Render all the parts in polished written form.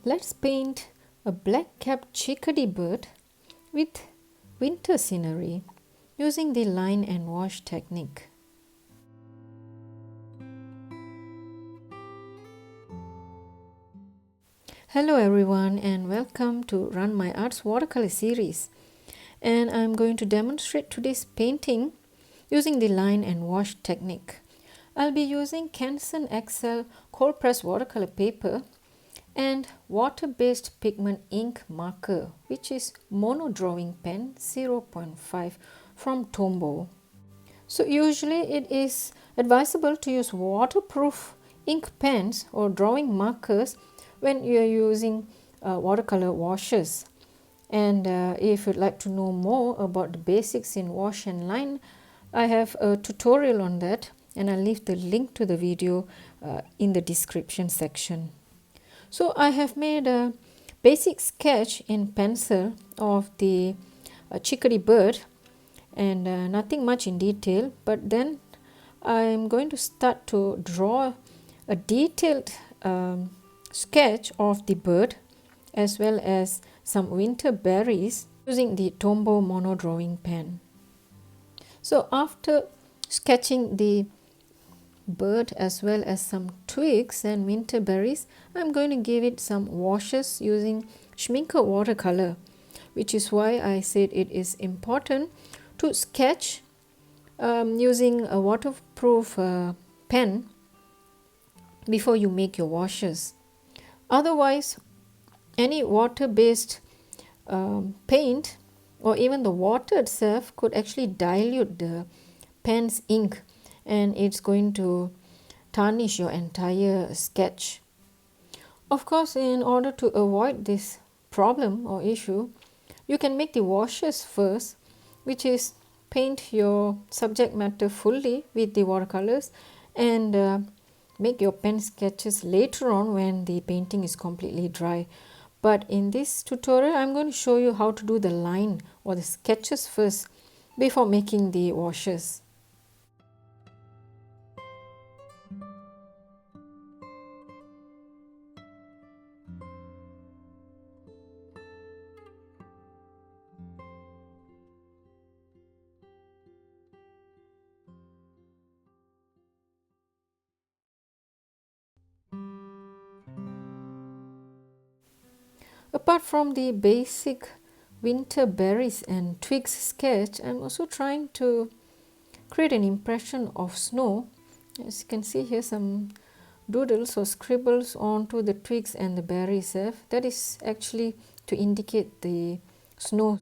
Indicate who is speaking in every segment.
Speaker 1: Let's paint a black-capped chickadee bird with winter scenery using the line and wash technique. Hello everyone and welcome to Run My Arts watercolor series, and I'm going to demonstrate today's painting using the line and wash technique. I'll be using Canson XL cold press watercolor paper and water-based pigment ink marker, which is mono drawing pen 0.5 from Tombow. So usually it is advisable to use waterproof ink pens or drawing markers when you are using watercolor washes. And if you'd like to know more about the basics in wash and line, I have a tutorial on that, and I'll leave the link to the video in the description section. So I have made a basic sketch in pencil of the chickadee bird, and nothing much in detail, but then I'm going to start to draw a detailed sketch of the bird as well as some winter berries using the Tombow mono drawing pen. So after sketching the bird as well as some twigs and winter berries, I'm going to give it some washes using Schmincke watercolor, which is why I said it is important to sketch using a waterproof pen before you make your washes. Otherwise, any water-based paint or even the water itself could actually dilute the pen's ink, and it's going to tarnish your entire sketch. Of course, in order to avoid this problem or issue, you can make the washes first, which is paint your subject matter fully with the watercolors and make your pen sketches later on when the painting is completely dry. But in this tutorial, I'm going to show you how to do the line or the sketches first before making the washes. Apart from the basic winter berries and twigs sketch, I'm also trying to create an impression of snow. As you can see here, some doodles or scribbles onto the twigs and the berries. That is actually to indicate the snow.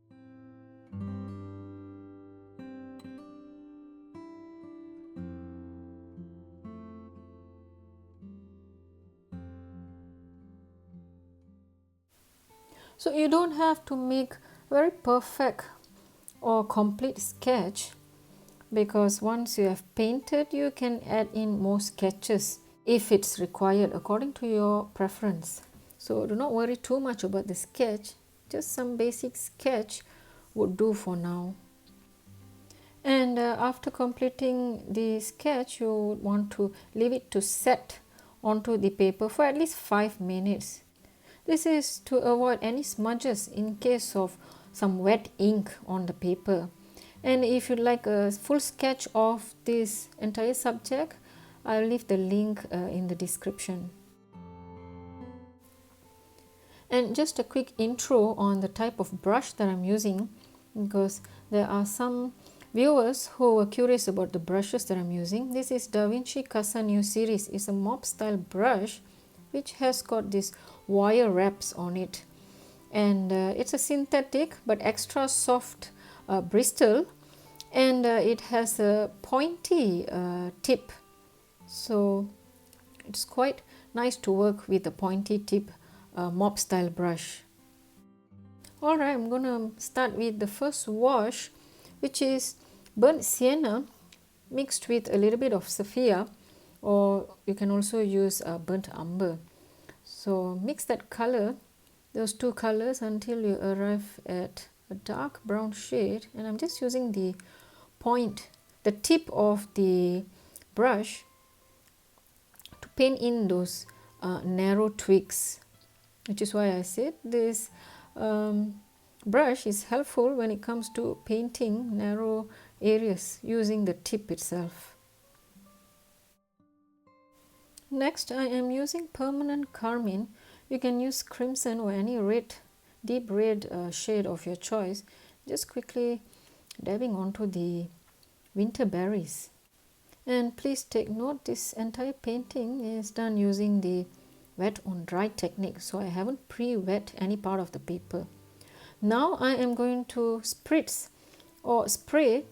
Speaker 1: So you don't have to make very perfect or complete sketch, because once you have painted, you can add in more sketches if it's required according to your preference. So do not worry too much about the sketch, just some basic sketch would do for now. And after completing the sketch, you would want to leave it to set onto the paper for at least 5 minutes. This is to avoid any smudges in case of some wet ink on the paper. And if you'd like a full sketch of this entire subject, I'll leave the link in the description. And just a quick intro on the type of brush that I'm using, because there are some viewers who were curious about the brushes that I'm using. This is Da Vinci Casa New series. It's a mop style brush which has got these wire wraps on it, and it's a synthetic but extra soft bristle, and it has a pointy tip, so it's quite nice to work with a pointy tip mop style brush. Alright, I'm gonna start with the first wash, which is burnt sienna mixed with a little bit of sapphire, or you can also use burnt umber. So mix that color, those two colors, until you arrive at a dark brown shade, and I'm just using the tip of the brush to paint in those narrow twigs. which is why I said this brush is helpful when it comes to painting narrow areas using the tip itself. Next, I am using permanent carmine. You can use crimson or any red, deep red shade of your choice. Just quickly dabbing onto the winter berries. And please take note, this entire painting is done using the wet on dry technique, so I haven't pre-wet any part of the paper. Now I am going to spritz or spray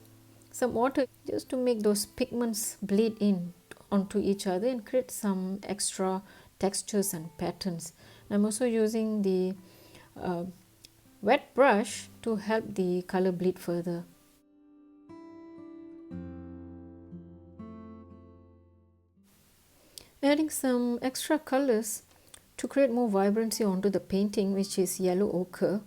Speaker 1: some water just to make those pigments bleed in onto each other and create some extra textures and patterns. I'm also using the wet brush to help the color bleed further. Adding some extra colors to create more vibrancy onto the painting, which is yellow ochre.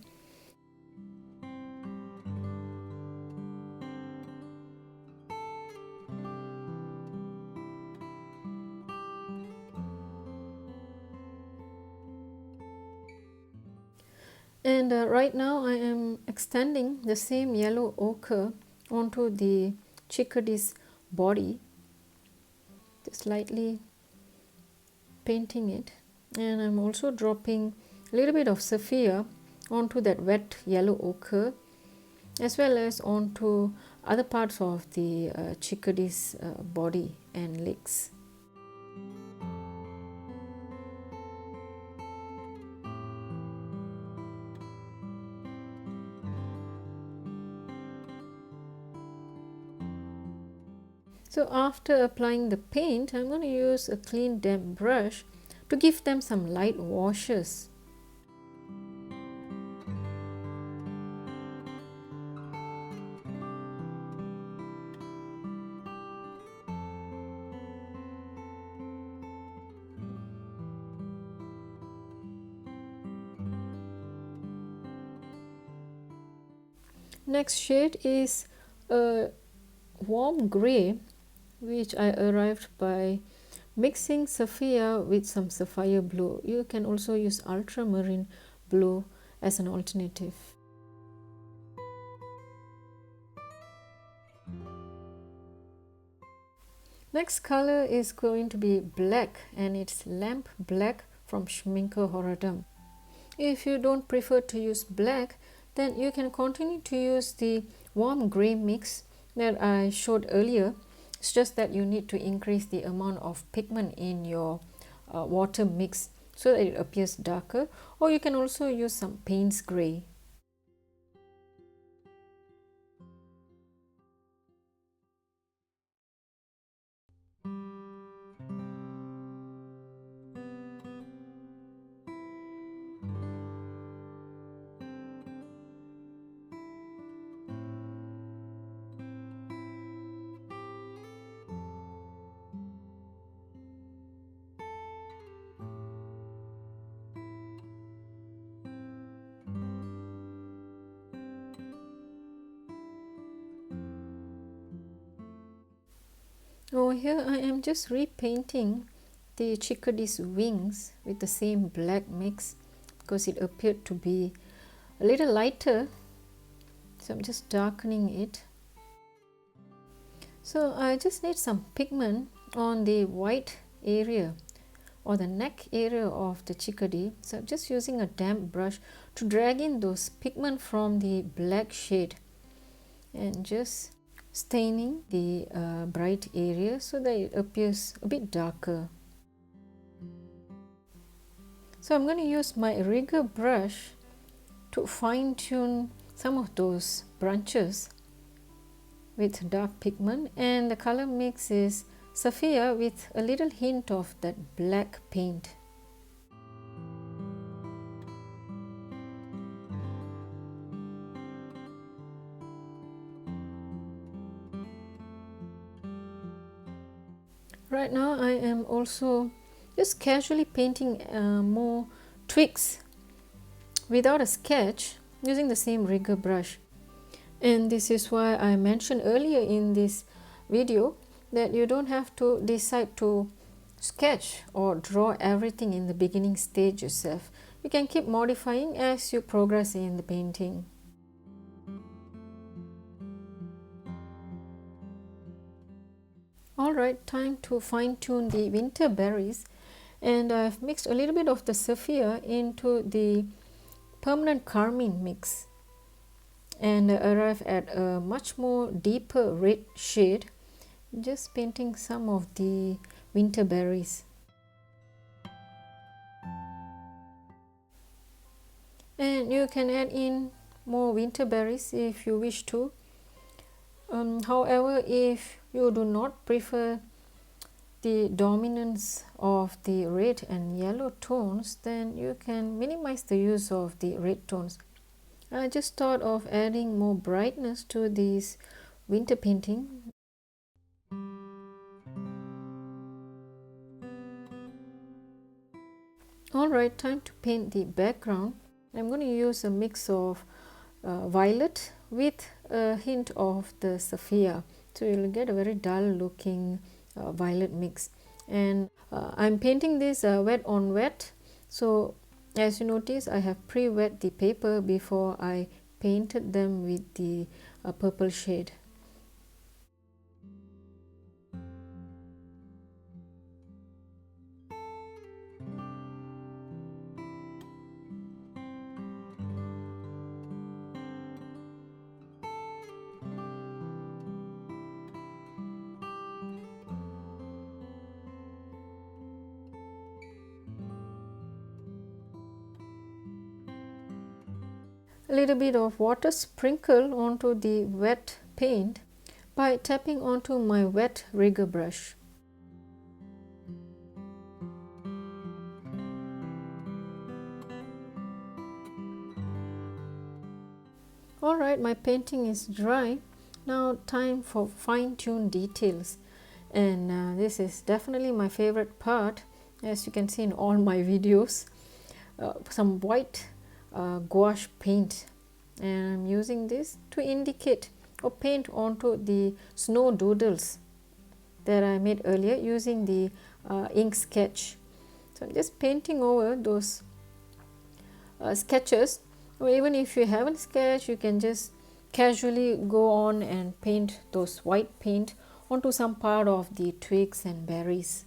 Speaker 1: And right now I am extending the same yellow ochre onto the chickadee's body, just lightly painting it, and I'm also dropping a little bit of sapphire onto that wet yellow ochre as well as onto other parts of the chickadee's body and legs. So after applying the paint, I'm going to use a clean damp brush to give them some light washes. Next shade is a warm grey, which I arrived by mixing sapphire with some sapphire blue. You can also use ultramarine blue as an alternative. Next color is going to be black, and it's lamp black from Schminke Horadam. If you don't prefer to use black, then you can continue to use the warm grey mix that I showed earlier. It's just that you need to increase the amount of pigment in your water mix so that it appears darker, or you can also use some Payne's grey. Over here I am just repainting the chickadee's wings with the same black mix because it appeared to be a little lighter, so I'm just darkening it. So I just need some pigment on the white area or the neck area of the chickadee, so I'm just using a damp brush to drag in those pigment from the black shade and just staining the bright area so that it appears a bit darker. So I'm going to use my rigger brush to fine-tune some of those branches with dark pigment, and the color mix is sapphire with a little hint of that black paint. Right now I am also just casually painting more twigs without a sketch using the same rigger brush. And this is why I mentioned earlier in this video that you don't have to decide to sketch or draw everything in the beginning stage yourself. You can keep modifying as you progress in the painting. Alright, time to fine-tune the winter berries, and I've mixed a little bit of the sapphire into the permanent carmine mix and arrive at a much more deeper red shade, just painting some of the winter berries. And you can add in more winter berries if you wish to. However, if you do not prefer the dominance of the red and yellow tones, then you can minimize the use of the red tones. I just thought of adding more brightness to this winter painting. Alright, time to paint the background. I'm going to use a mix of violet with a hint of the sapphire, so you'll get a very dull looking violet mix. And I'm painting this wet on wet, so as you notice I have pre-wet the paper before I painted them with the purple shade. A little bit of water sprinkled onto the wet paint by tapping onto my wet rigger brush. Alright, my painting is dry. Now time for fine-tune details, and this is definitely my favorite part, as you can see in all my videos. Some white gouache paint, and I'm using this to indicate or paint onto the snow doodles that I made earlier using the ink sketch. So I'm just painting over those sketches, or even if you haven't sketched, you can just casually go on and paint those white paint onto some part of the twigs and berries.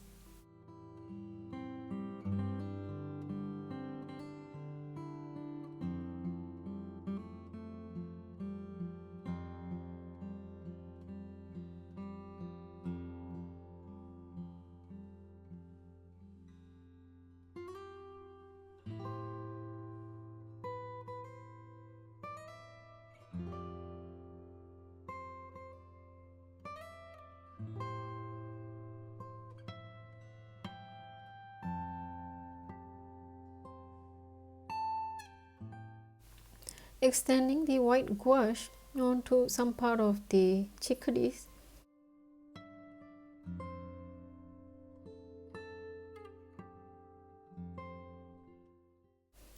Speaker 1: Extending the white gouache onto some part of the chickadees.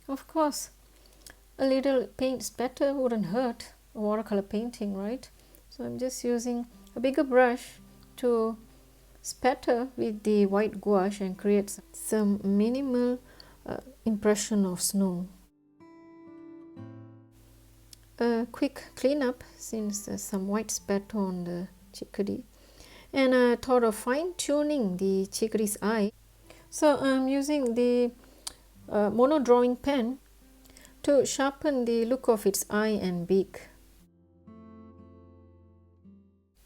Speaker 1: Of course, a little paint spatter wouldn't hurt a watercolor painting, right? So I'm just using a bigger brush to spatter with the white gouache and create some minimal impression of snow. A quick cleanup since there's some white spatter on the chickadee, and I thought of fine-tuning the chickadee's eye. So I'm using the mono drawing pen to sharpen the look of its eye and beak.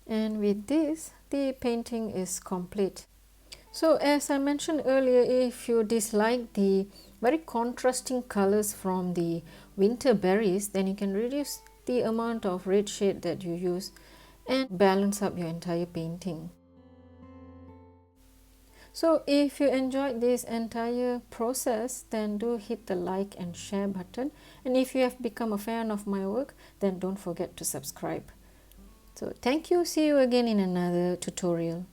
Speaker 1: And with this, the painting is complete. So as I mentioned earlier, if you dislike the very contrasting colors from the winter berries, then you can reduce the amount of red shade that you use and balance up your entire painting. So if you enjoyed this entire process, then do hit the like and share button, and if you have become a fan of my work, then don't forget to subscribe. So thank you, see you again in another tutorial.